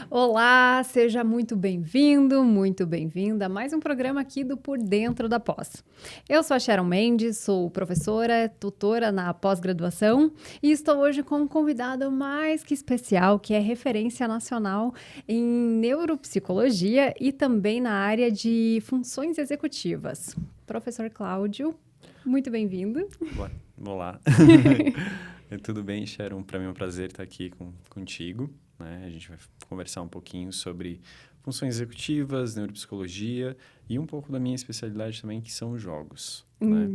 Olá, seja muito bem-vindo, muito bem-vinda a mais um programa aqui do Por Dentro da Pós. Eu sou a Sharon Mendes, sou professora, tutora na pós-graduação e estou hoje com um convidado mais que especial, que é referência nacional em neuropsicologia e também na área de funções executivas. Professor Cláudio, muito bem-vindo. Olá. Tudo bem, Sharon? Para mim é um prazer estar aqui contigo, né? A gente vai conversar um pouquinho sobre funções executivas, neuropsicologia e um pouco da minha especialidade também, que são os jogos, né?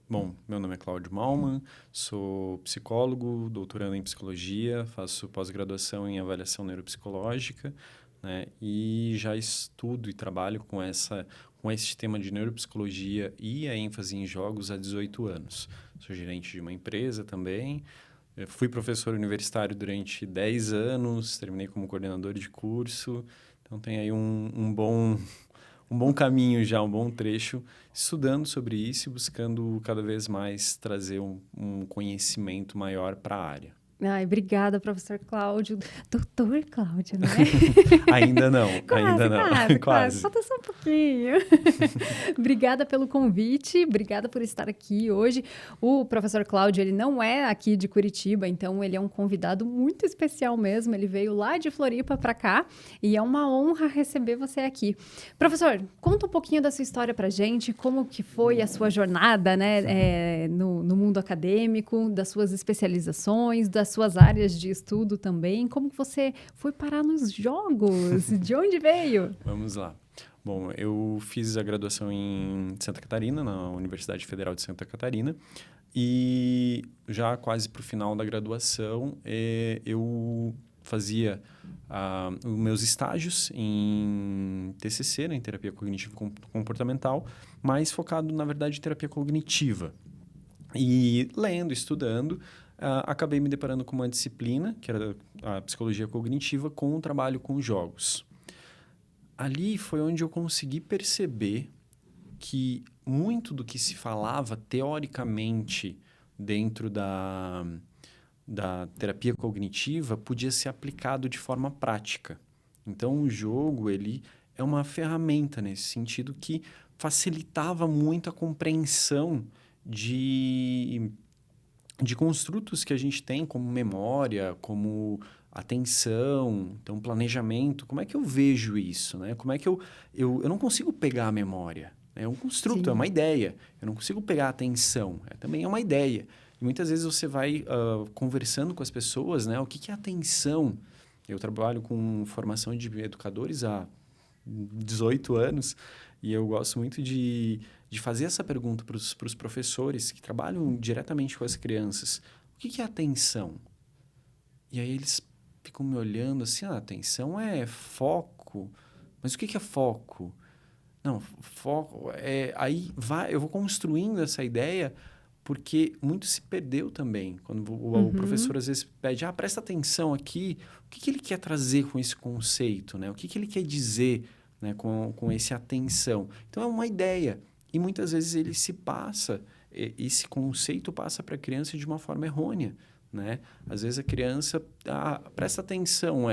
Bom, meu nome é Cláudio Malman, sou psicólogo, doutorando em psicologia, faço pós-graduação em avaliação neuropsicológica, né? E já estudo e trabalho com esse tema de neuropsicologia e a ênfase em jogos há 18 anos. Sou gerente de uma empresa também. Eu fui professor universitário durante 10 anos, terminei como coordenador de curso. Então, tem aí um bom caminho já, um bom trecho, estudando sobre isso e buscando cada vez mais trazer um conhecimento maior para a área. Ai, obrigada, professor Cláudio. Doutor Cláudio, né? Ainda não, ainda Quase, não. quase, quase. Quase. Falta só um pouquinho. Obrigada pelo convite, obrigada por estar aqui hoje. O professor Cláudio, ele não é aqui de Curitiba, então ele é um convidado muito especial mesmo. Ele veio lá de Floripa para cá e é uma honra receber você aqui. Professor, conta um pouquinho da sua história pra gente, como que foi a sua jornada, né, no mundo acadêmico, das suas especializações, das suas áreas de estudo também. Como que você foi parar nos jogos? De onde veio? Vamos lá. Bom, eu fiz a graduação em Santa Catarina, na Universidade Federal de Santa Catarina, e já quase para o final da graduação, eu fazia os meus estágios em TCC, né, em terapia cognitivo-comportamental, mais focado, na verdade, em terapia cognitiva. E lendo, estudando, acabei me deparando com uma disciplina, que era a psicologia cognitiva, com um trabalho com jogos. Ali foi onde eu consegui perceber que muito do que se falava teoricamente dentro da terapia cognitiva podia ser aplicado de forma prática. Então, o jogo ele é uma ferramenta nesse sentido que facilitava muito a compreensão de construtos que a gente tem, como memória, como atenção, então planejamento. Como é que eu vejo isso, né? Como é que eu não consigo pegar a memória? É um construto, é Sim. uma ideia. Eu não consigo pegar a atenção, também é uma ideia. E muitas vezes você vai conversando com as pessoas, né? O que é atenção? Eu trabalho com formação de educadores há 18 anos e eu gosto muito de fazer essa pergunta para os professores que trabalham diretamente com as crianças. O que é atenção? E aí eles ficam me olhando assim, atenção é foco. Mas o que é foco? Não, foco é... Aí eu vou construindo essa ideia porque muito se perdeu também. Quando o professor às vezes pede, presta atenção aqui, o que ele quer trazer com esse conceito, né? O que ele quer dizer, né, com esse atenção? Então, é uma ideia. E muitas vezes ele se passa, esse conceito passa para a criança de uma forma errônea, né? Às vezes a criança, presta atenção,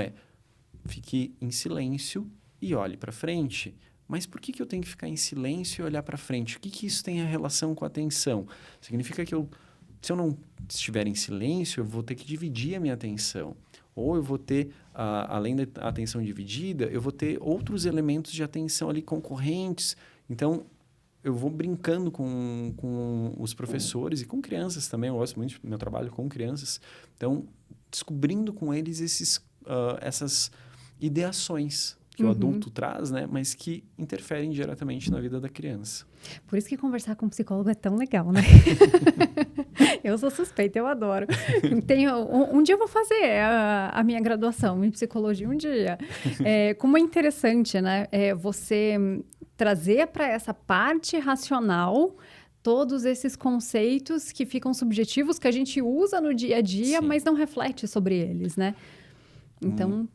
fique em silêncio e olhe para frente. Mas por que eu tenho que ficar em silêncio e olhar para frente? O que isso tem a relação com a atenção? Significa que se eu não estiver em silêncio, eu vou ter que dividir a minha atenção. Ou eu vou ter, além da atenção dividida, eu vou ter outros elementos de atenção ali concorrentes. Então, eu vou brincando com os professores e com crianças também. Eu gosto muito do meu trabalho com crianças. Então, descobrindo com eles essas ideações que o adulto traz, né? Mas que interferem diretamente na vida da criança. Por isso que conversar com um psicólogo é tão legal, né? Eu sou suspeita, eu adoro. Um dia eu vou fazer a minha graduação em psicologia, um dia. Como é interessante, né? Você trazer para essa parte racional todos esses conceitos que ficam subjetivos, que a gente usa no dia a dia, Sim. mas não reflete sobre eles, né? Então...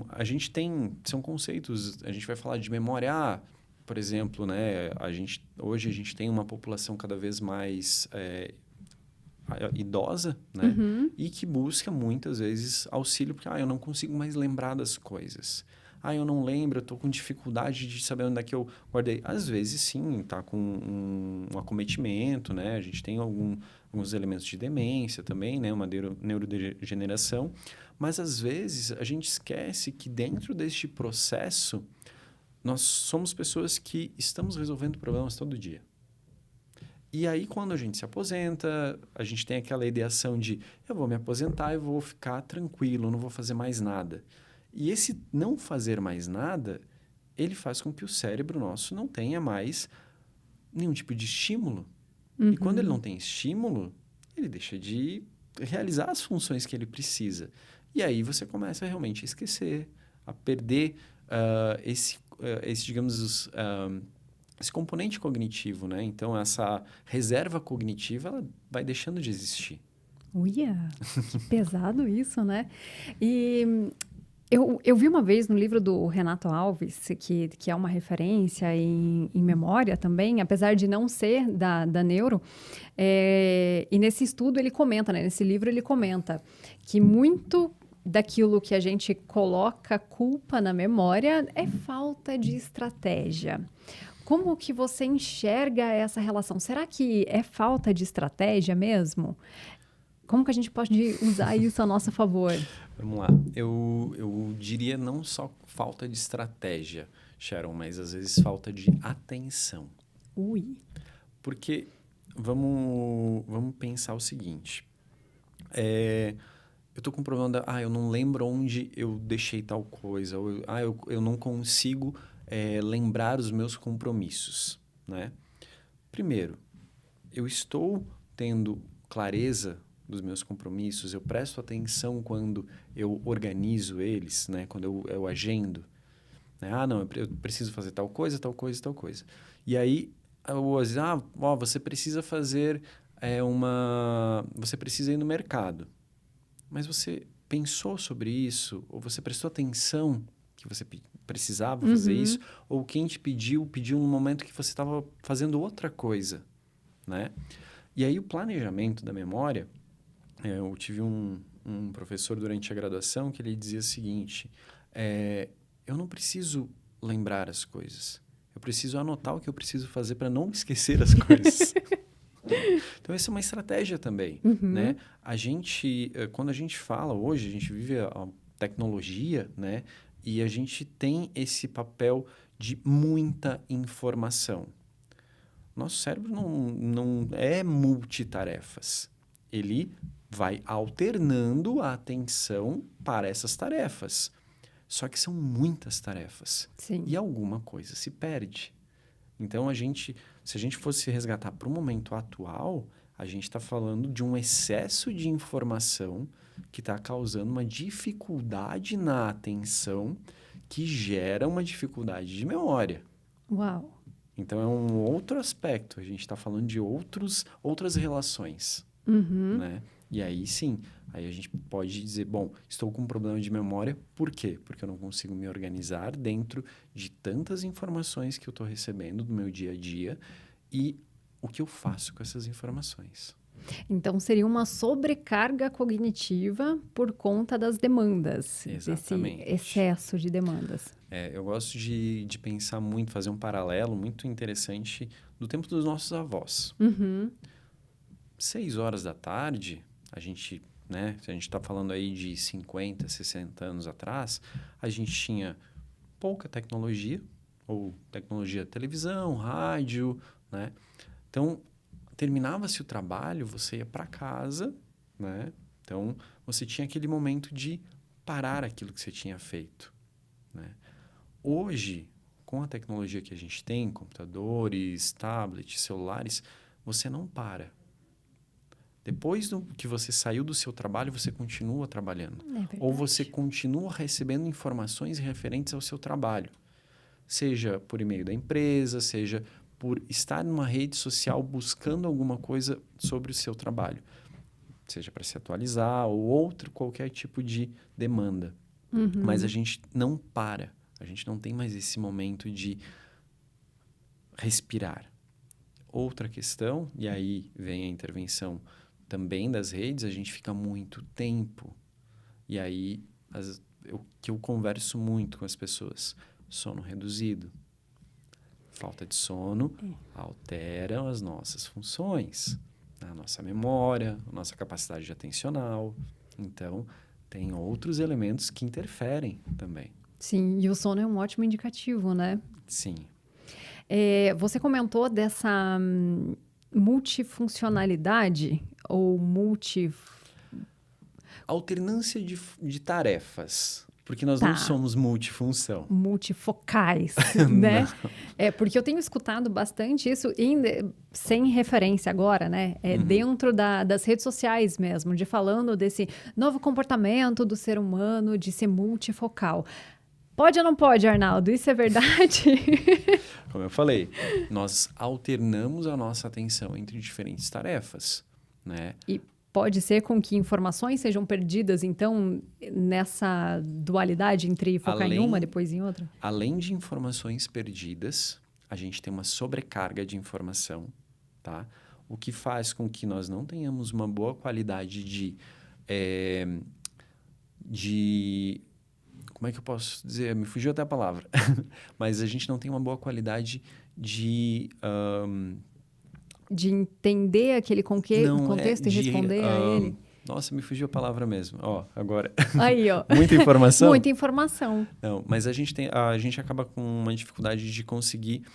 a gente tem... São conceitos... A gente vai falar de memória... por exemplo, né? Hoje a gente tem uma população cada vez mais idosa, né? E que busca muitas vezes auxílio porque eu não consigo mais lembrar das coisas. Eu não lembro, eu estou com dificuldade de saber onde é que eu guardei. Às vezes, sim, está com um acometimento, né? A gente tem alguns elementos de demência também, né? Uma neurodegeneração. Mas, às vezes, a gente esquece que dentro deste processo, nós somos pessoas que estamos resolvendo problemas todo dia. E aí, quando a gente se aposenta, a gente tem aquela ideação de eu vou me aposentar e vou ficar tranquilo, não vou fazer mais nada. E esse não fazer mais nada, ele faz com que o cérebro nosso não tenha mais nenhum tipo de estímulo. E quando ele não tem estímulo, ele deixa de realizar as funções que ele precisa. E aí você começa realmente a esquecer, a perder digamos, esse componente cognitivo, né? Então, essa reserva cognitiva, ela vai deixando de existir. Uia, que pesado isso, né? E eu vi uma vez no livro do Renato Alves, que é uma referência em memória também, apesar de não ser da neuro, e nesse estudo ele comenta, né, nesse livro ele comenta que muito daquilo que a gente coloca culpa na memória é falta de estratégia. Como que você enxerga essa relação? Será que é falta de estratégia mesmo? Como que a gente pode usar isso a nosso favor? Vamos lá. Eu diria não só falta de estratégia, Sharon, mas às vezes falta de atenção. Ui. Porque vamos pensar o seguinte. Eu tô com um problema eu não lembro onde eu deixei tal coisa. Ou eu não consigo lembrar os meus compromissos, né? Primeiro, eu estou tendo clareza dos meus compromissos, eu presto atenção quando eu organizo eles, né? Quando eu agendo. Né? Não, eu preciso fazer tal coisa, tal coisa, tal coisa. E aí, você precisa fazer você precisa ir no mercado. Mas você pensou sobre isso? Ou você prestou atenção que você precisava fazer isso? Ou quem te pediu no momento que você estava fazendo outra coisa, né? E aí o planejamento da memória, eu tive um professor durante a graduação que ele dizia o seguinte, eu não preciso lembrar as coisas, eu preciso anotar o que eu preciso fazer para não esquecer as coisas. Então, essa é uma estratégia também, né? Quando a gente fala hoje, a gente vive a tecnologia, né? E a gente tem esse papel de muita informação. Nosso cérebro não é multitarefas. Ele vai alternando a atenção para essas tarefas. Só que são muitas tarefas. Sim. E alguma coisa se perde. Então, se a gente fosse resgatar para o momento atual, a gente está falando de um excesso de informação que está causando uma dificuldade na atenção que gera uma dificuldade de memória. Uau! Então, é um outro aspecto. A gente está falando de outras relações, né? E aí, sim, aí a gente pode dizer, bom, estou com um problema de memória. Por quê? Porque eu não consigo me organizar dentro de tantas informações que eu estou recebendo do meu dia a dia e o que eu faço com essas informações. Então, seria uma sobrecarga cognitiva por conta das demandas, Exatamente. desse excesso de demandas. Eu gosto de pensar muito, fazer um paralelo muito interessante do tempo dos nossos avós. 6 horas da tarde, a gente, né, se a gente está falando aí de 50, 60 anos atrás, a gente tinha pouca tecnologia, ou tecnologia televisão, rádio, né? Então, terminava-se o trabalho, você ia para casa, né? Então, você tinha aquele momento de parar aquilo que você tinha feito, né? Hoje, com a tecnologia que a gente tem, computadores, tablets, celulares, você não para. Depois que você saiu do seu trabalho, você continua trabalhando. Ou você continua recebendo informações referentes ao seu trabalho. Seja por e-mail da empresa, seja por estar numa rede social buscando alguma coisa sobre o seu trabalho. Seja para se atualizar ou qualquer tipo de demanda. Mas a gente não para. A gente não tem mais esse momento de respirar. Outra questão, e aí vem a intervenção também das redes, a gente fica muito tempo. E aí, o que eu converso muito com as pessoas, sono reduzido. Falta de sono altera as nossas funções, a nossa memória, a nossa capacidade atencional. Então, tem outros elementos que interferem também. Sim, e o sono é um ótimo indicativo, né? Sim. Você comentou dessa multifuncionalidade ou Alternância de tarefas, porque nós não Tá. somos multifunção. multifocais, né? Porque eu tenho escutado bastante isso, sem referência agora, né? Dentro das redes sociais mesmo, falando desse novo comportamento do ser humano de ser multifocal. Pode ou não pode, Arnaldo? Isso é verdade? Como eu falei, nós alternamos a nossa atenção entre diferentes tarefas, né? E pode ser com que informações sejam perdidas, então, nessa dualidade entre focar em uma, depois em outra? Além de informações perdidas, a gente tem uma sobrecarga de informação, tá? O que faz com que nós não tenhamos uma boa qualidade como é que eu posso dizer? Me fugiu até a palavra. Mas a gente não tem uma boa qualidade de entender aquele contexto e responder a ele. Nossa, me fugiu a palavra mesmo. Agora. Aí, ó. Muita informação? Muita informação. Não, mas a gente acaba com uma dificuldade de conseguir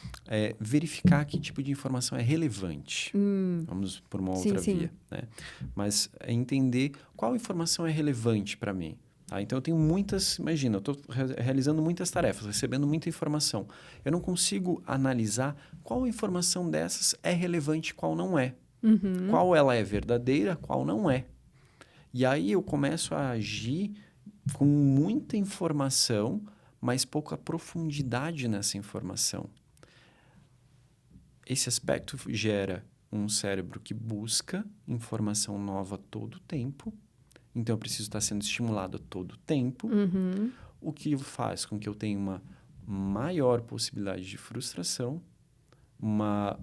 verificar que tipo de informação é relevante. Vamos por uma outra via, né? Mas entender qual informação é relevante para mim. Tá? Então, eu tenho imagina, eu estou realizando muitas tarefas, recebendo muita informação. Eu não consigo analisar qual informação dessas é relevante e qual não é. Qual ela é verdadeira, qual não é. E aí eu começo a agir com muita informação, mas pouca profundidade nessa informação. Esse aspecto gera um cérebro que busca informação nova todo o tempo. Então, eu preciso estar sendo estimulado a todo tempo, o que faz com que eu tenha uma maior possibilidade de frustração, uma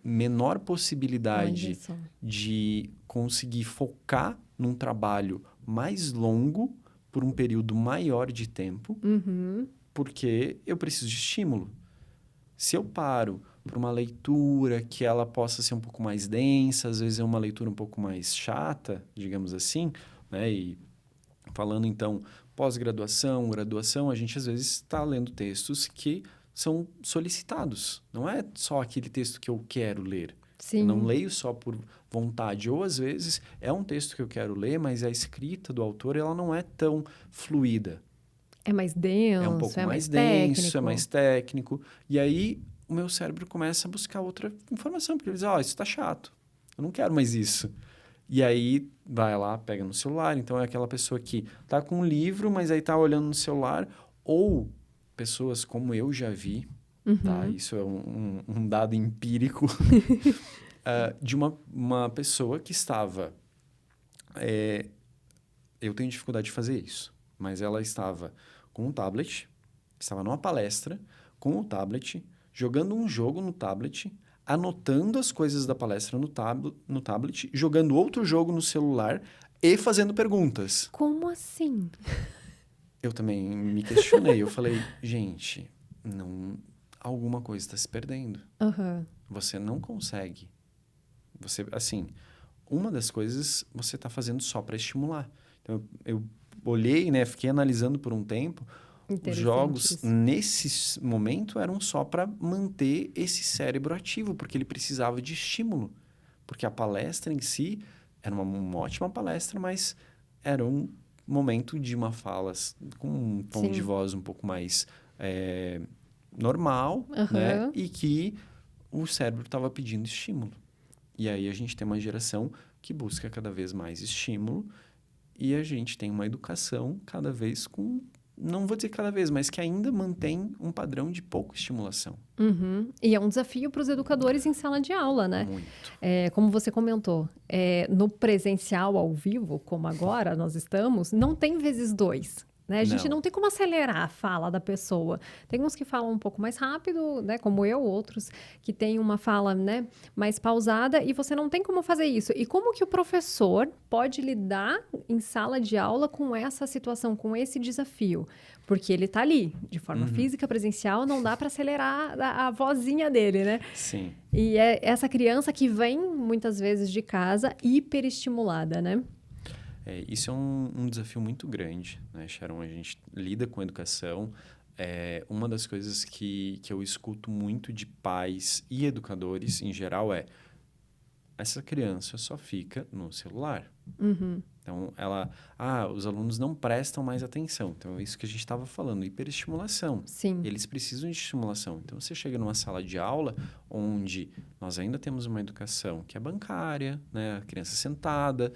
menor possibilidade de conseguir focar num trabalho mais longo por um período maior de tempo, porque eu preciso de estímulo. Se eu paro para uma leitura que ela possa ser um pouco mais densa, às vezes é uma leitura um pouco mais chata, digamos assim, né? E falando, então, pós-graduação, graduação, a gente às vezes está lendo textos que são solicitados. Não é só aquele texto que eu quero ler. Sim. Eu não leio só por vontade. Ou, às vezes, é um texto que eu quero ler, mas a escrita do autor ela não é tão fluida. É mais denso, é um pouco mais técnico. denso, é mais técnico. E aí, o meu cérebro começa a buscar outra informação. Porque ele diz, isso está chato. Eu não quero mais isso. E aí, vai lá, pega no celular. Então, é aquela pessoa que está com um livro, mas aí está olhando no celular. Ou pessoas como eu já vi, tá? Isso é um dado empírico, de uma pessoa que estava... eu tenho dificuldade de fazer isso, mas ela estava com um tablet, estava numa palestra, com o tablet, jogando um jogo no tablet, anotando as coisas da palestra no tablet, jogando outro jogo no celular e fazendo perguntas. Como assim? Eu também me questionei. Eu falei, gente, alguma coisa está se perdendo. Você não consegue. Uma das coisas você está fazendo só para estimular. Então, eu olhei, né, fiquei analisando por um tempo. Os jogos, nesse momento, eram só para manter esse cérebro ativo, porque ele precisava de estímulo. Porque a palestra em si era uma ótima palestra, mas era um momento de uma fala com um tom de voz um pouco mais normal, né? E que o cérebro estava pedindo estímulo. E aí a gente tem uma geração que busca cada vez mais estímulo e a gente tem uma educação cada vez não vou dizer cada vez, mas que ainda mantém um padrão de pouca estimulação. E é um desafio para os educadores em sala de aula, né? Muito. Como você comentou, no presencial ao vivo, como agora nós estamos, não tem vezes 2. né? A gente Não. não tem como acelerar a fala da pessoa. Tem uns que falam um pouco mais rápido, né? Como eu, outros que têm uma fala, né, mais pausada, e você não tem como fazer isso. E como que o professor pode lidar em sala de aula com essa situação, com esse desafio? Porque ele tá ali, de forma física, presencial, não dá para acelerar a vozinha dele, né? Sim. E é essa criança que vem, muitas vezes, de casa hiperestimulada, né? Isso é um desafio muito grande, né, Sharon? A gente lida com educação. Uma das coisas que eu escuto muito de pais e educadores, em geral, essa criança só fica no celular. Então, os alunos não prestam mais atenção. Então, é isso que a gente estava falando, hiperestimulação. Sim. Eles precisam de estimulação. Então, você chega numa sala de aula onde nós ainda temos uma educação que é bancária, né? A criança sentada,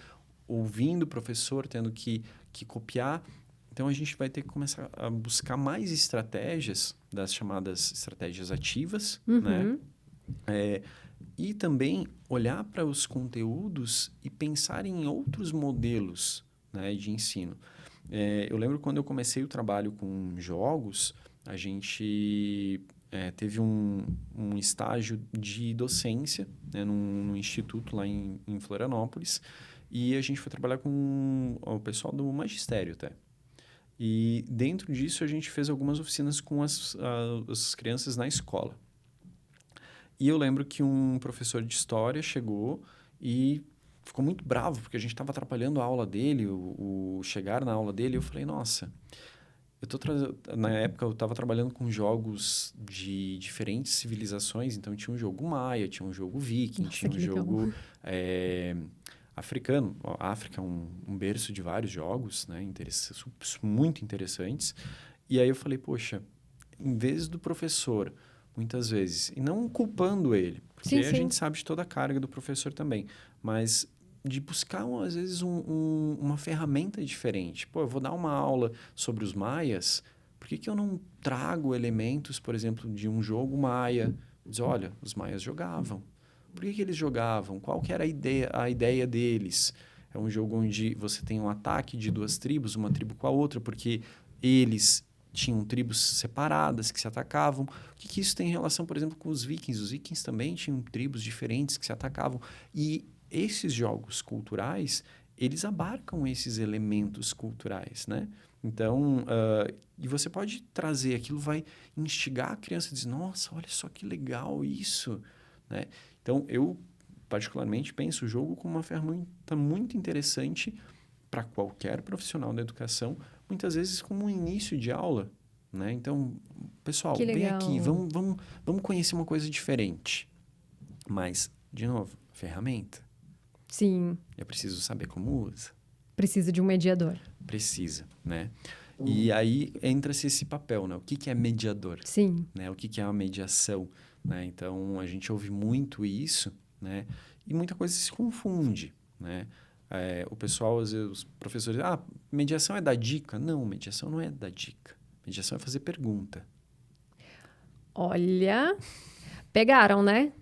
ouvindo o professor, tendo que copiar. Então, a gente vai ter que começar a buscar mais estratégias, das chamadas estratégias ativas, né? E também olhar para os conteúdos e pensar em outros modelos, né, de ensino. Eu lembro quando eu comecei o trabalho com jogos, a gente teve um estágio de docência, né, num instituto lá em Florianópolis, e a gente foi trabalhar com o pessoal do magistério até. E dentro disso a gente fez algumas oficinas com as crianças na escola. E eu lembro que um professor de história chegou e ficou muito bravo, porque a gente estava atrapalhando a aula dele, o chegar na aula dele. Eu falei, nossa, na época eu estava trabalhando com jogos de diferentes civilizações, então tinha um jogo maia, tinha um jogo viking, Nossa, tinha um que legal. jogo africano. A África é um berço de vários jogos, né, muito interessantes. E aí eu falei, poxa, em vez do professor, muitas vezes, e não culpando ele, porque Sim, a sim. gente sabe de toda a carga do professor também, mas de buscar, às vezes, uma ferramenta diferente. Pô, eu vou dar uma aula sobre os maias, por que eu não trago elementos, por exemplo, de um jogo maia? Diz, olha, os maias jogavam. Por que eles jogavam? Qual que era a ideia deles? É um jogo onde você tem um ataque de duas tribos, uma tribo com a outra, porque eles tinham tribos separadas que se atacavam. O que isso tem em relação, por exemplo, com os vikings? Os vikings também tinham tribos diferentes que se atacavam. E esses jogos culturais, eles abarcam esses elementos culturais, né? Então, e você pode trazer, aquilo vai instigar a criança a dizer, nossa, olha só que legal isso, né? Então, eu particularmente penso o jogo como uma ferramenta muito interessante para qualquer profissional da educação, muitas vezes como um início de aula, né? Então, pessoal, Que vem aqui, legal. vamos conhecer uma coisa diferente. Mas, de novo, ferramenta. Sim, Eu preciso saber como usa. precisa de um mediador. Precisa, né? E aí entra-se esse papel, né? O que é mediador? Sim. Né? O que é uma mediação? Né? Então, a gente ouve muito isso, né? E muita coisa se confunde, né? O pessoal, às vezes, os professores... mediação é dar dica? Não, mediação não é dar dica. Mediação é fazer pergunta. Olha, pegaram, né?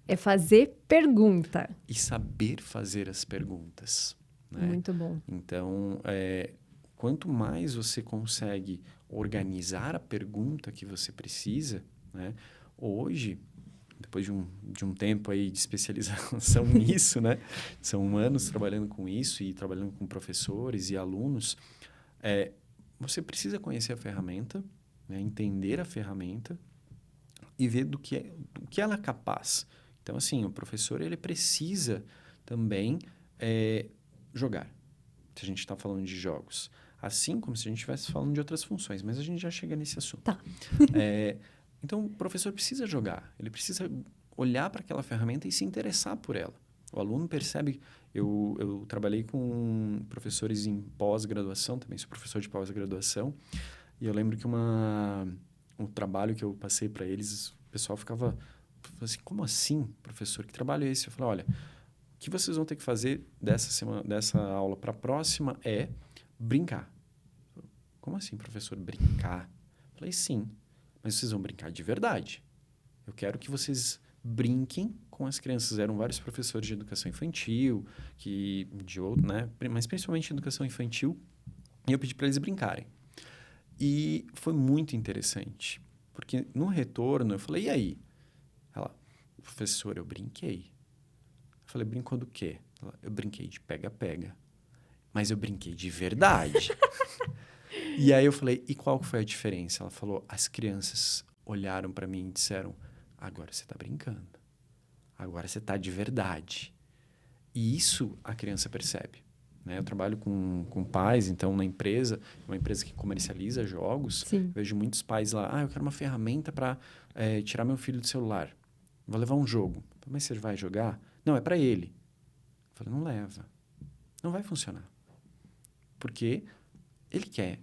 É fazer pergunta. E saber fazer as perguntas, né? Muito bom. Então, quanto mais você consegue organizar a pergunta que você precisa, né? Hoje, depois de um tempo aí de especialização nisso, né? São anos trabalhando com isso e trabalhando com professores e alunos. Você precisa conhecer a ferramenta, né? Entender a ferramenta e ver do que ela é capaz. Então, assim, o professor ele precisa também jogar. Se a gente está falando de jogos. Assim como se a gente estivesse falando de outras funções, mas a gente já chega nesse assunto. Tá. Então, o professor precisa jogar. Ele precisa olhar para aquela ferramenta e se interessar por ela. O aluno percebe... Eu trabalhei com professores em pós-graduação, também sou professor de pós-graduação, e eu lembro que um trabalho que eu passei para eles, o pessoal ficava assim, como assim, professor? Que trabalho é esse? Eu falei, olha, o que vocês vão ter que fazer dessa aula para a próxima é brincar. Como assim, professor, brincar? Eu falei, sim, mas vocês vão brincar de verdade. Eu quero que vocês brinquem com as crianças. Eram vários professores de educação infantil, né? Mas principalmente educação infantil, e eu pedi para eles brincarem. E foi muito interessante, porque no retorno eu falei, e aí? Ela, professor, eu brinquei. Eu falei, brincou do quê? Ela, eu brinquei de pega-pega, mas eu brinquei de verdade. E aí eu falei, e qual foi a diferença? Ela falou, as crianças olharam para mim e disseram, agora você está brincando, agora você está de verdade. E isso a criança percebe. Né? Eu trabalho com pais, então, na empresa, uma empresa que comercializa jogos. Sim. Vejo muitos pais lá, eu quero uma ferramenta para tirar meu filho do celular. Vou levar um jogo. Mas você vai jogar? Não, é para ele. Eu falei, não leva. Não vai funcionar. Porque ele quer.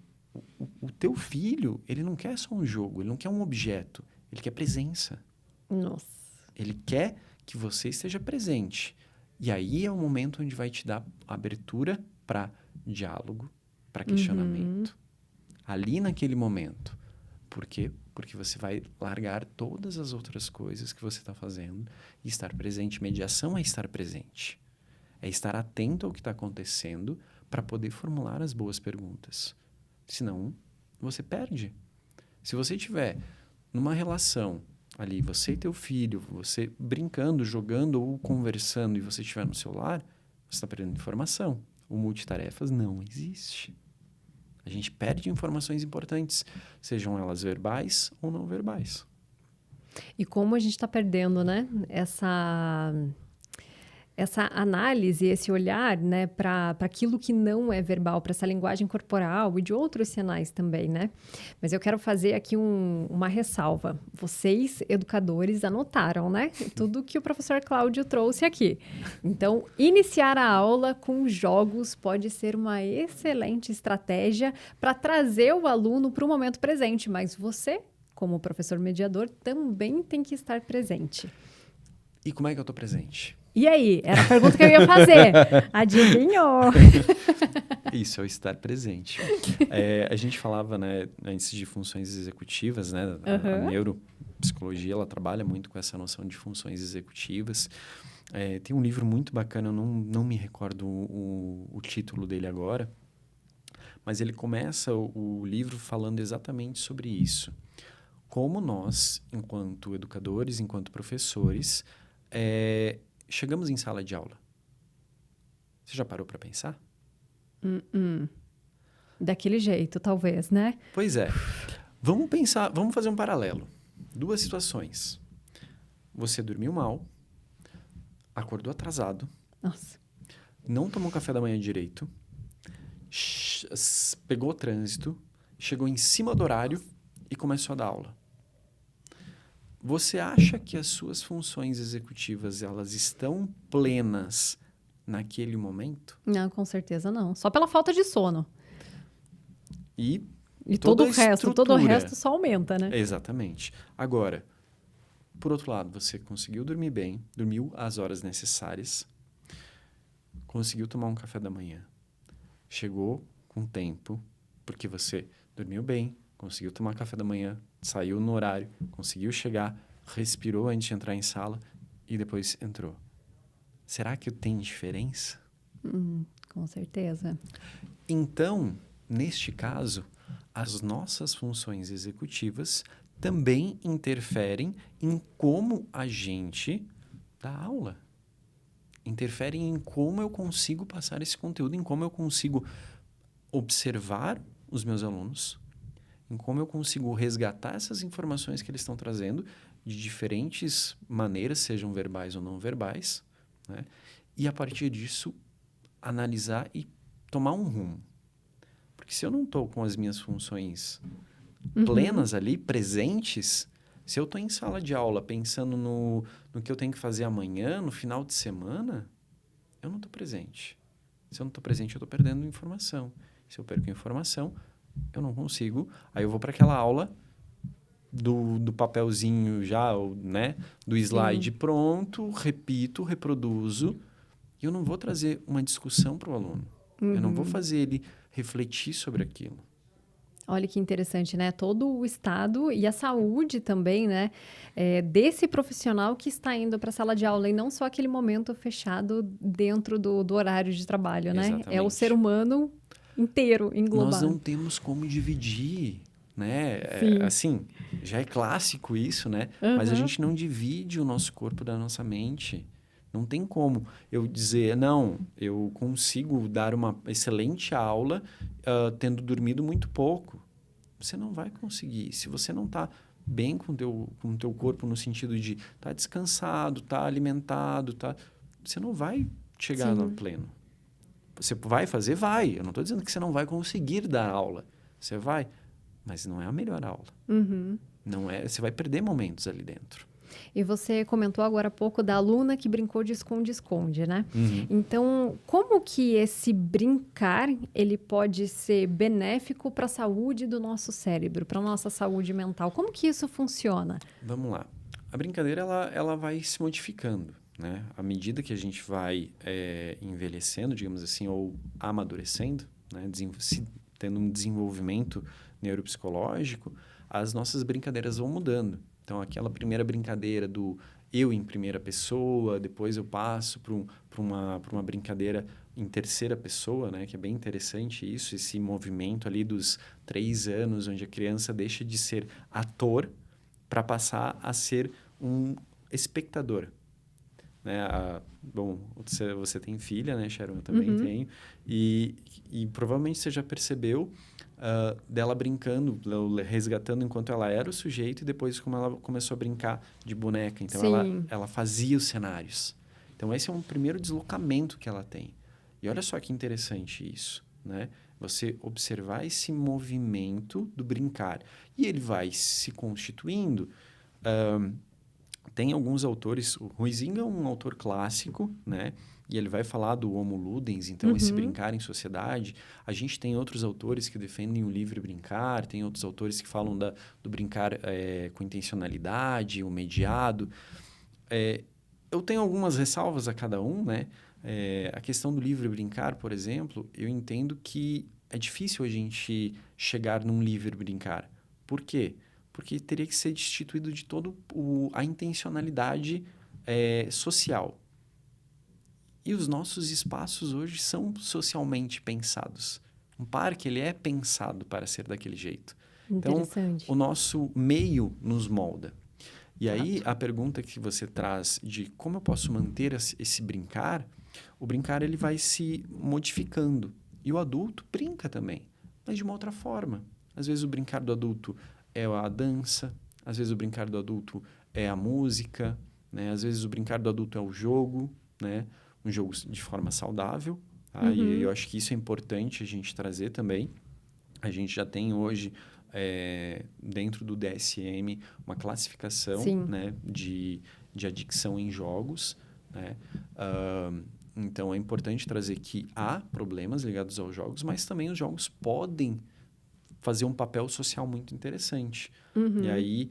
O teu filho, ele não quer só um jogo, ele não quer um objeto. Ele quer presença. Nossa. Ele quer que você esteja presente. E aí é o momento onde vai te dar abertura para diálogo, para questionamento. Ali naquele momento. Por quê? Porque você vai largar todas as outras coisas que você está fazendo e estar presente. Mediação é estar presente. É estar atento ao que está acontecendo para poder formular as boas perguntas. Senão, você perde. Se você estiver numa relação ali, você e teu filho, você brincando, jogando ou conversando e você estiver no celular, você está perdendo informação. O multitarefas não existe. A gente perde informações importantes, sejam elas verbais ou não verbais. E como a gente está perdendo, né? Essa análise, esse olhar, né, para aquilo que não é verbal, para essa linguagem corporal e de outros sinais também, né? Mas eu quero fazer aqui uma ressalva. Vocês, educadores, anotaram, né? Tudo que o professor Cláudio trouxe aqui. Então, iniciar a aula com jogos pode ser uma excelente estratégia para trazer o aluno para o momento presente, mas você, como professor mediador, também tem que estar presente. E como é que eu estou presente? E aí? Era a pergunta que eu ia fazer. Adivinhou? Isso, é o estar presente. A gente falava, né, antes de funções executivas, né? A neuropsicologia, ela trabalha muito com essa noção de funções executivas. Tem um livro muito bacana, eu não me recordo o título dele agora, mas ele começa o livro falando exatamente sobre isso. Como nós, enquanto educadores, enquanto professores, chegamos em sala de aula. Você já parou para pensar? Daquele jeito, talvez, né? Pois é. Vamos pensar, vamos fazer um paralelo. Duas situações. Você dormiu mal, acordou atrasado, Nossa. não tomou café da manhã direito, pegou o trânsito, chegou em cima do horário e começou a dar aula. Você acha que as suas funções executivas elas estão plenas naquele momento? Não, com certeza não. Só pela falta de sono. E todo o resto só aumenta, né? Exatamente. Agora, por outro lado, você conseguiu dormir bem, dormiu as horas necessárias, conseguiu tomar um café da manhã, chegou com tempo, porque você dormiu bem, conseguiu tomar café da manhã, saiu no horário, conseguiu chegar, respirou antes de entrar em sala e depois entrou. Será que tem diferença? Com certeza. Então, neste caso, as nossas funções executivas também interferem em como a gente dá aula. Interferem em como eu consigo passar esse conteúdo, em como eu consigo observar os meus alunos, em como eu consigo resgatar essas informações que eles estão trazendo de diferentes maneiras, sejam verbais ou não verbais, né? E a partir disso, analisar e tomar um rumo. Porque se eu não estou com as minhas funções plenas ali, presentes, se eu estou em sala de aula pensando no que eu tenho que fazer amanhã, no final de semana, eu não estou presente. Se eu não estou presente, eu estou perdendo informação. Se eu perco informação, eu não consigo. Aí eu vou para aquela aula do papelzinho já, né? Do slide pronto, repito, reproduzo. E eu não vou trazer uma discussão para o aluno. Eu não vou fazer ele refletir sobre aquilo. Olha que interessante, né? Todo o estado e a saúde também, né? Desse profissional que está indo para a sala de aula e não só aquele momento fechado dentro do horário de trabalho, né? Exatamente. É o ser humano inteiro, Nós englobado. não temos como dividir, né? Sim. Assim, já é clássico isso, né? Mas a gente não divide o nosso corpo da nossa mente. Não tem como eu dizer, não, eu consigo dar uma excelente aula tendo dormido muito pouco. Você não vai conseguir. Se você não está bem com o teu corpo no sentido de estar descansado, estar alimentado, você não vai chegar no Sim. pleno. Você vai fazer? Vai. Eu não estou dizendo que você não vai conseguir dar aula. Você vai, mas não é a melhor aula. Não é, você vai perder momentos ali dentro. E você comentou agora há pouco da aluna que brincou de esconde-esconde, né? Então, como que esse brincar, ele pode ser benéfico para a saúde do nosso cérebro, para a nossa saúde mental? Como que isso funciona? Vamos lá. A brincadeira, ela vai se modificando, né? À medida que a gente vai envelhecendo, digamos assim, ou amadurecendo, né? Tendo um desenvolvimento neuropsicológico, as nossas brincadeiras vão mudando. Então, aquela primeira brincadeira do eu em primeira pessoa, depois eu passo para uma brincadeira em terceira pessoa, né? Que é bem interessante isso, esse movimento ali dos 3 anos, onde a criança deixa de ser ator para passar a ser um espectador. Né? Bom, você tem filha, né, Sharon? Eu também tenho. E provavelmente você já percebeu dela brincando, resgatando enquanto ela era o sujeito e depois como ela começou a brincar de boneca. Então, Sim. ela fazia os cenários. Então, esse é um primeiro deslocamento que ela tem. E olha só que interessante isso, né? Você observar esse movimento do brincar. E ele vai se constituindo. Tem alguns autores, o Huizinga é um autor clássico, né? E ele vai falar do Homo Ludens, então esse brincar em sociedade. A gente tem outros autores que defendem o livre brincar, tem outros autores que falam do brincar com intencionalidade, o mediado. Eu tenho algumas ressalvas a cada um, né? A questão do livre brincar, por exemplo, eu entendo que é difícil a gente chegar num livre brincar. Por quê? Porque teria que ser destituído de toda a intencionalidade social. E os nossos espaços hoje são socialmente pensados. Um parque, ele é pensado para ser daquele jeito. Então, Interessante. o nosso meio nos molda. E aí, Fato. a pergunta que você traz de como eu posso manter esse brincar, o brincar ele vai se modificando. E o adulto brinca também, mas de uma outra forma. Às vezes o brincar do adulto é a dança, às vezes o brincar do adulto é a música, né? Às vezes o brincar do adulto é o jogo, né? Um jogo de forma saudável. Tá? E eu acho que isso é importante a gente trazer também. A gente já tem hoje, dentro do DSM, uma classificação, né, de adicção em jogos. Né? Então, é importante trazer que há problemas ligados aos jogos, mas também os jogos podem fazer um papel social muito interessante. E aí,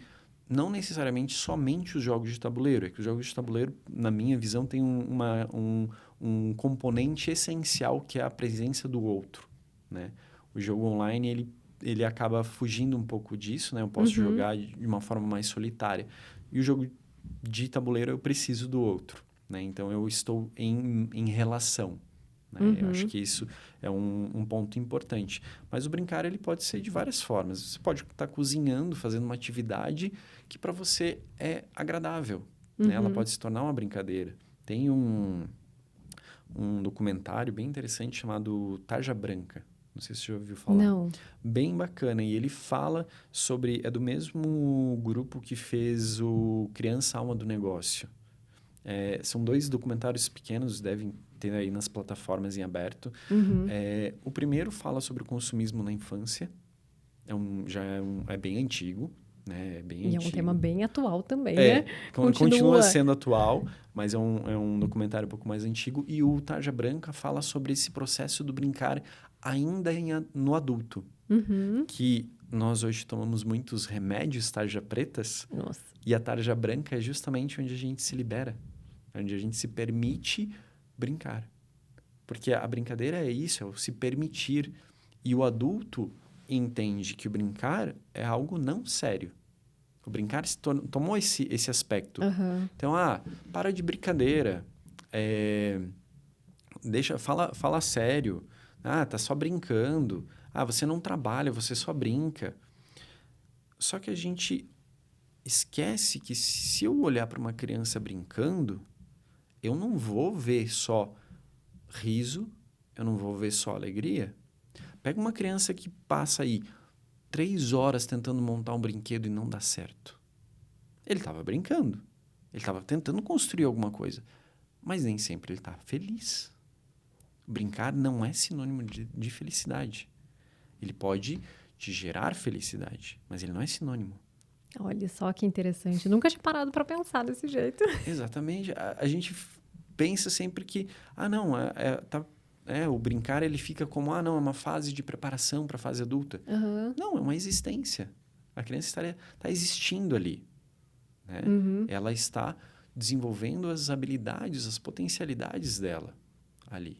não necessariamente somente os jogos de tabuleiro. É que os jogos de tabuleiro, na minha visão, tem um componente essencial que é a presença do outro, né? O jogo online, ele acaba fugindo um pouco disso, né? Eu posso jogar de uma forma mais solitária. E o jogo de tabuleiro, eu preciso do outro, né? Então, eu estou em relação. Né? Eu acho que isso é um ponto importante. Mas o brincar, ele pode ser de várias formas. Você pode estar cozinhando, fazendo uma atividade que para você é agradável. Né? Ela pode se tornar uma brincadeira. Tem um documentário bem interessante chamado Tarja Branca. Não sei se você já ouviu falar. Não. Bem bacana. E ele fala sobre... É do mesmo grupo que fez o Criança Alma do Negócio. São 2 documentários pequenos, devem ter aí nas plataformas em aberto. O primeiro fala sobre o consumismo na infância. É bem antigo. Né? É bem E antigo. é um tema bem atual também, né? Continua sendo atual, mas é um documentário um pouco mais antigo. E o Tarja Branca fala sobre esse processo do brincar ainda no adulto. Que nós hoje tomamos muitos remédios tarja pretas. Nossa. E a tarja branca é justamente onde a gente se libera. Onde a gente se permite brincar. Porque a brincadeira é isso, é o se permitir. E o adulto entende que o brincar é algo não sério. O brincar tomou esse aspecto. Então, para de brincadeira. Fala sério. Ah, tá só brincando. Ah, você não trabalha, você só brinca. Só que a gente esquece que se eu olhar para uma criança brincando, eu não vou ver só riso, eu não vou ver só alegria. Pega uma criança que passa aí 3 horas tentando montar um brinquedo e não dá certo. Ele estava brincando, ele estava tentando construir alguma coisa, mas nem sempre ele está feliz. Brincar não é sinônimo de felicidade. Ele pode te gerar felicidade, mas ele não é sinônimo. Olha só que interessante. Nunca tinha parado para pensar desse jeito. Exatamente. A gente pensa sempre que, não, o brincar ele fica como, não, é uma fase de preparação para a fase adulta. Uhum. Não, é uma existência. A criança está existindo ali. Né? Uhum. Ela está desenvolvendo as habilidades, as potencialidades dela ali.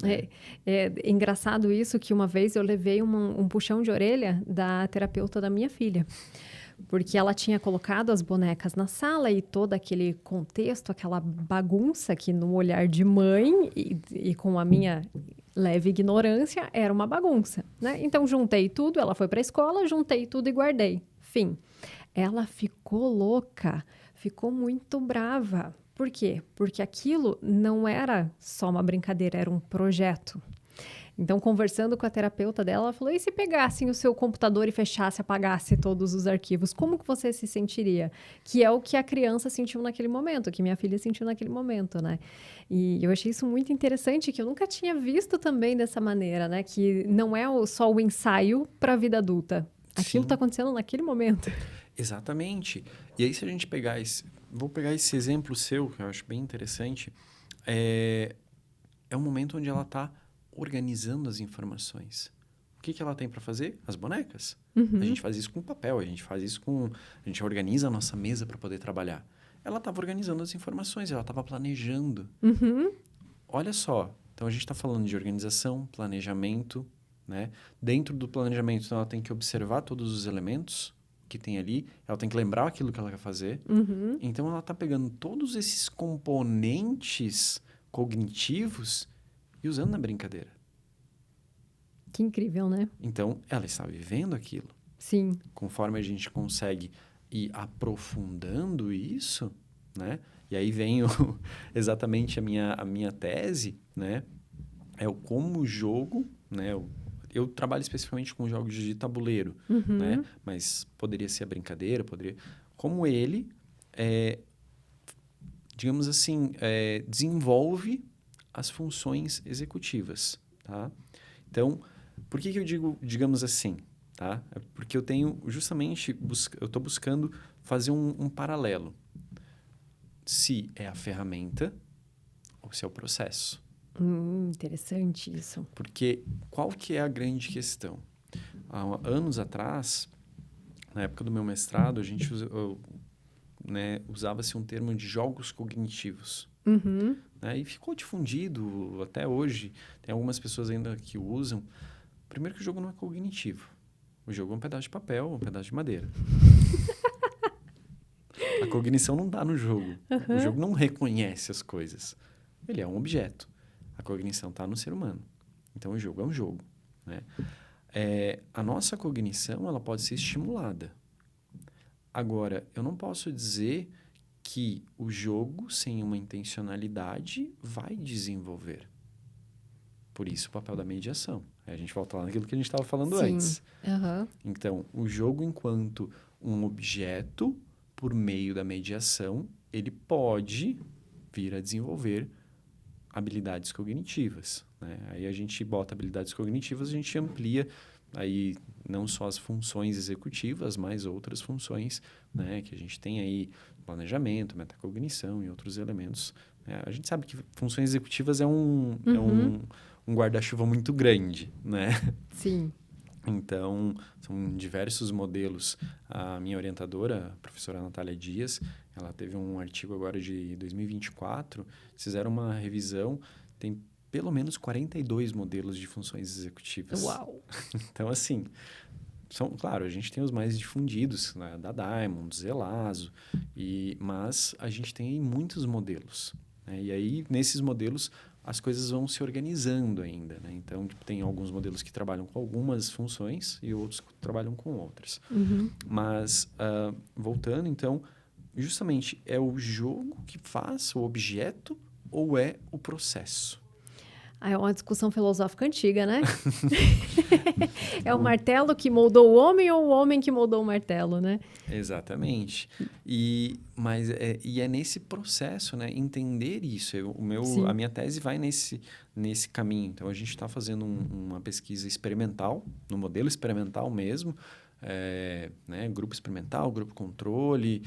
Né? É engraçado isso que uma vez eu levei um puxão de orelha da terapeuta da minha filha. Porque ela tinha colocado as bonecas na sala e todo aquele contexto, aquela bagunça que no olhar de mãe e com a minha leve ignorância era uma bagunça, né? Então juntei tudo, ela foi para a escola, juntei tudo e guardei. Fim. Ela ficou louca, ficou muito brava. Por quê? Porque aquilo não era só uma brincadeira, era um projeto. Então, conversando com a terapeuta dela, ela falou, e se pegassem o seu computador e fechasse, apagasse todos os arquivos, como que você se sentiria? Que é o que a criança sentiu naquele momento, que minha filha sentiu naquele momento, né? E eu achei isso muito interessante, que eu nunca tinha visto também dessa maneira, né? Que não é só o ensaio para a vida adulta. Aquilo está acontecendo naquele momento. Exatamente. E aí, se a gente pegar vou pegar esse exemplo seu, que eu acho bem interessante, é um momento onde ela está organizando as informações. O que ela tem para fazer? As bonecas. Uhum. A gente faz isso com papel, a gente organiza a nossa mesa para poder trabalhar. Ela estava organizando as informações, ela estava planejando. Uhum. Olha só, então a gente está falando de organização, planejamento, né? Dentro do planejamento, então, ela tem que observar todos os elementos que tem ali, ela tem que lembrar aquilo que ela quer fazer. Uhum. Então, ela está pegando todos esses componentes cognitivos e usando na brincadeira. Que incrível, né? Então, ela está vivendo aquilo. Sim. Conforme a gente consegue ir aprofundando isso, né? E aí vem exatamente a minha tese, né? É o como o jogo, né? Eu trabalho especificamente com jogos de tabuleiro, Uhum. né? Mas poderia ser a brincadeira, poderia... Como ele, digamos assim, desenvolve as funções executivas, tá? Então, por que eu digo, digamos assim, tá? É porque eu tenho justamente, eu estou buscando fazer um paralelo. Se é a ferramenta ou se é o processo. Interessante isso. Porque qual que é a grande questão? Há anos atrás, na época do meu mestrado, a gente usava-se um termo de jogos cognitivos. Uhum. Né? E ficou difundido até hoje. Tem algumas pessoas ainda que usam. Primeiro que o jogo não é cognitivo. O jogo é um pedaço de papel, um pedaço de madeira. A cognição não está no jogo. Uhum. O jogo não reconhece as coisas. Ele é um objeto. A cognição está no ser humano. Então, o jogo é um jogo. Né? A nossa cognição ela pode ser estimulada. Agora, eu não posso dizer que o jogo, sem uma intencionalidade, vai desenvolver. Por isso, o papel da mediação. A gente volta lá naquilo que a gente estava falando antes. Uhum. Então, o jogo enquanto um objeto, por meio da mediação, ele pode vir a desenvolver habilidades cognitivas. Né? Aí a gente bota habilidades cognitivas, a gente amplia aí não só as funções executivas, mas outras funções, né, que a gente tem aí planejamento, metacognição e outros elementos. Né? A gente sabe que funções executivas é um guarda-chuva muito grande, né? Sim. Então, são diversos modelos. A minha orientadora, a professora Natália Dias, ela teve um artigo agora de 2024, fizeram uma revisão, tem pelo menos 42 modelos de funções executivas. Uau! Então, assim, claro, a gente tem os mais difundidos, né, da Diamond, Zelazo, mas a gente tem muitos modelos. Né? E aí, nesses modelos, as coisas vão se organizando ainda, né? Então, tipo, tem alguns modelos que trabalham com algumas funções e outros que trabalham com outras. Mas, voltando, então, justamente, é o jogo que faz o objeto ou é o processo? É uma discussão filosófica antiga, né? É o martelo que moldou o homem ou o homem que moldou o martelo, né? Exatamente. Mas é nesse processo, né? Entender isso. A minha tese vai nesse caminho. Então, a gente está fazendo uma pesquisa experimental, no modelo experimental mesmo, né? Grupo experimental, grupo controle.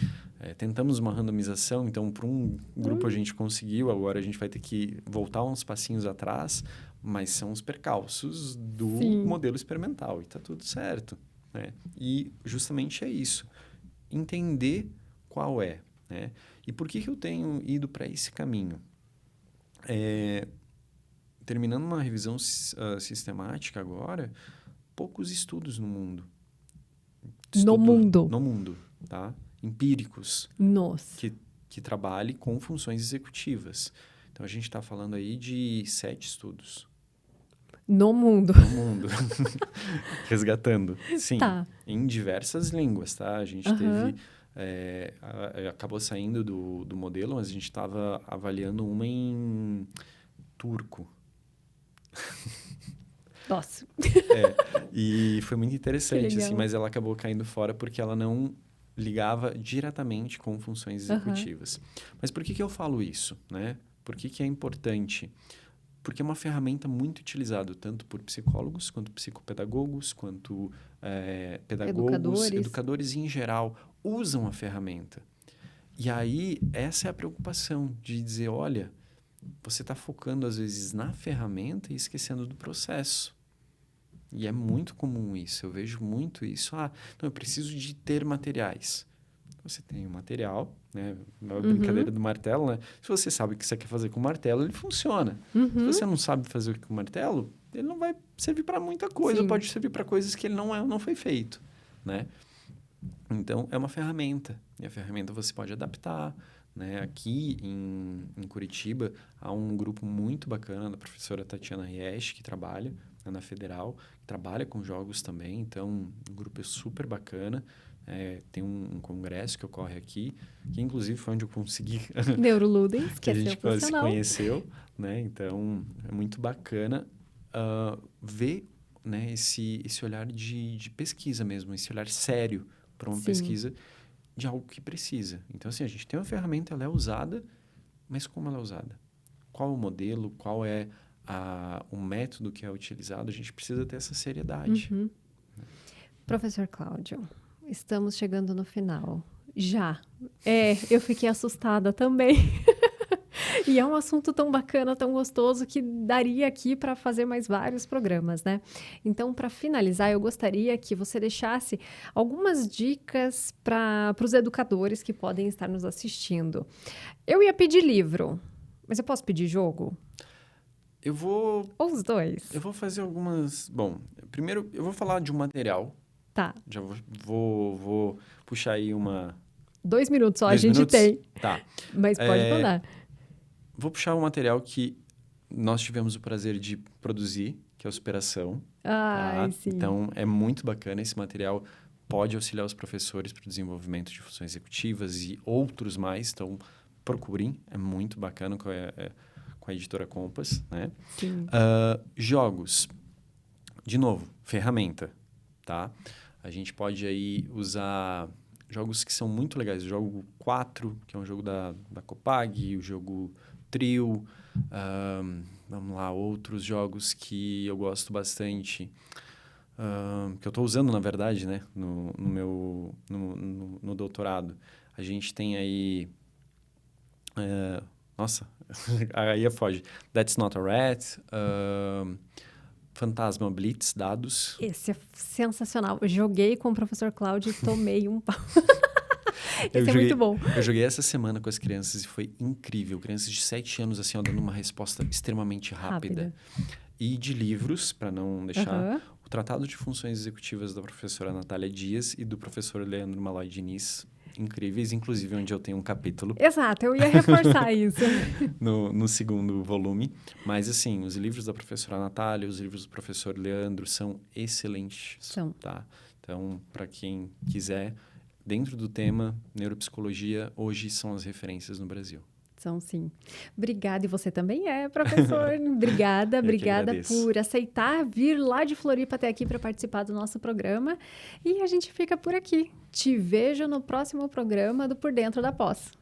Tentamos uma randomização. Então, para um grupo a gente conseguiu, agora a gente vai ter que voltar uns passinhos atrás, mas são os percalços do modelo experimental. E está tudo certo. Né? E justamente é isso. Entender qual é, né? E por que eu tenho ido para esse caminho? Terminando uma revisão sistemática agora, poucos estudos no mundo. No mundo? No mundo, tá? Empíricos. Nossa. Que trabalhem com funções executivas. Então, a gente está falando aí de 7 estudos. No mundo. No mundo. Resgatando. Sim. Tá. Em diversas línguas, tá? A gente teve... acabou saindo do modelo, mas a gente estava avaliando uma em turco. Nossa. E foi muito interessante, assim, mas ela acabou caindo fora porque ela não ligava diretamente com funções executivas. Mas por que eu falo isso, né? Por que é importante? Porque é uma ferramenta muito utilizada tanto por psicólogos, quanto psicopedagogos, quanto pedagogos, educadores em geral usam a ferramenta. E aí, essa é a preocupação de dizer, olha, você está focando às vezes na ferramenta e esquecendo do processo. E é muito comum isso, eu vejo muito isso. Então eu preciso de ter materiais. Você tem o material, né? A brincadeira do martelo, né? Se você sabe o que você quer fazer com o martelo, ele funciona. Se você não sabe fazer com o martelo, ele não vai servir para muita coisa, pode servir para coisas que ele não foi feito, né? Então, é uma ferramenta. E a ferramenta você pode adaptar, né? Aqui em Curitiba, há um grupo muito bacana da professora Tatiana Riesch, que trabalha na Federal, que trabalha com jogos também. Então, o grupo é super bacana. Tem um congresso que ocorre aqui, que inclusive foi onde eu consegui... Neuroludens, que a gente se conheceu, né? Então, é muito bacana ver, né, esse olhar de pesquisa mesmo, esse olhar sério para uma pesquisa de algo que precisa. Então, assim, a gente tem uma ferramenta, ela é usada, mas como ela é usada? Qual o modelo? Qual é o método que é utilizado? A gente precisa ter essa seriedade. Professor Cláudio, estamos chegando no final. Já. Eu fiquei assustada também. E é um assunto tão bacana, tão gostoso, que daria aqui para fazer mais vários programas, né? Então, para finalizar, eu gostaria que você deixasse algumas dicas para os educadores que podem estar nos assistindo. Eu ia pedir livro, mas eu posso pedir jogo? Ou os dois? Eu vou fazer algumas... Bom, primeiro eu vou falar de um material. Tá. Já vou puxar aí uma... 2 minutos só, a gente tem. Tá. Mas pode mandar. Vou puxar um material que nós tivemos o prazer de produzir, que é a Superação. Sim. Então, é muito bacana. Esse material pode auxiliar os professores para o desenvolvimento de funções executivas e outros mais. Então, procurem. É muito bacana com a editora Compass, né? Sim. Jogos. De novo, ferramenta, tá? A gente pode aí usar jogos que são muito legais. O jogo 4, que é um jogo da Copag, o jogo Trio, vamos lá, outros jogos que eu gosto bastante, que eu estou usando, na verdade, né, no meu no doutorado. A gente tem aí... nossa, aí foge. That's Not a Rat, Fantasma Blitz, dados. Esse é sensacional. Eu joguei com o professor Cláudio e tomei um pau. Esse é muito bom. Eu joguei essa semana com as crianças e foi incrível. Crianças de 7 anos, assim, dando uma resposta extremamente rápida. E de livros, para não deixar, o Tratado de Funções Executivas da professora Natália Dias e do professor Leandro Malloy Diniz. incríveis, inclusive onde eu tenho um capítulo Exato, eu ia reforçar isso. no segundo volume. Mas, assim, os livros da professora Natália, os livros do professor Leandro são excelentes. São. Tá? Então, para quem quiser, dentro do tema neuropsicologia, hoje são as referências no Brasil. São sim. Obrigada, e você também é, professor. Obrigada, obrigada por aceitar vir lá de Floripa até aqui para participar do nosso programa. E a gente fica por aqui. Te vejo no próximo programa do Por Dentro da Pós.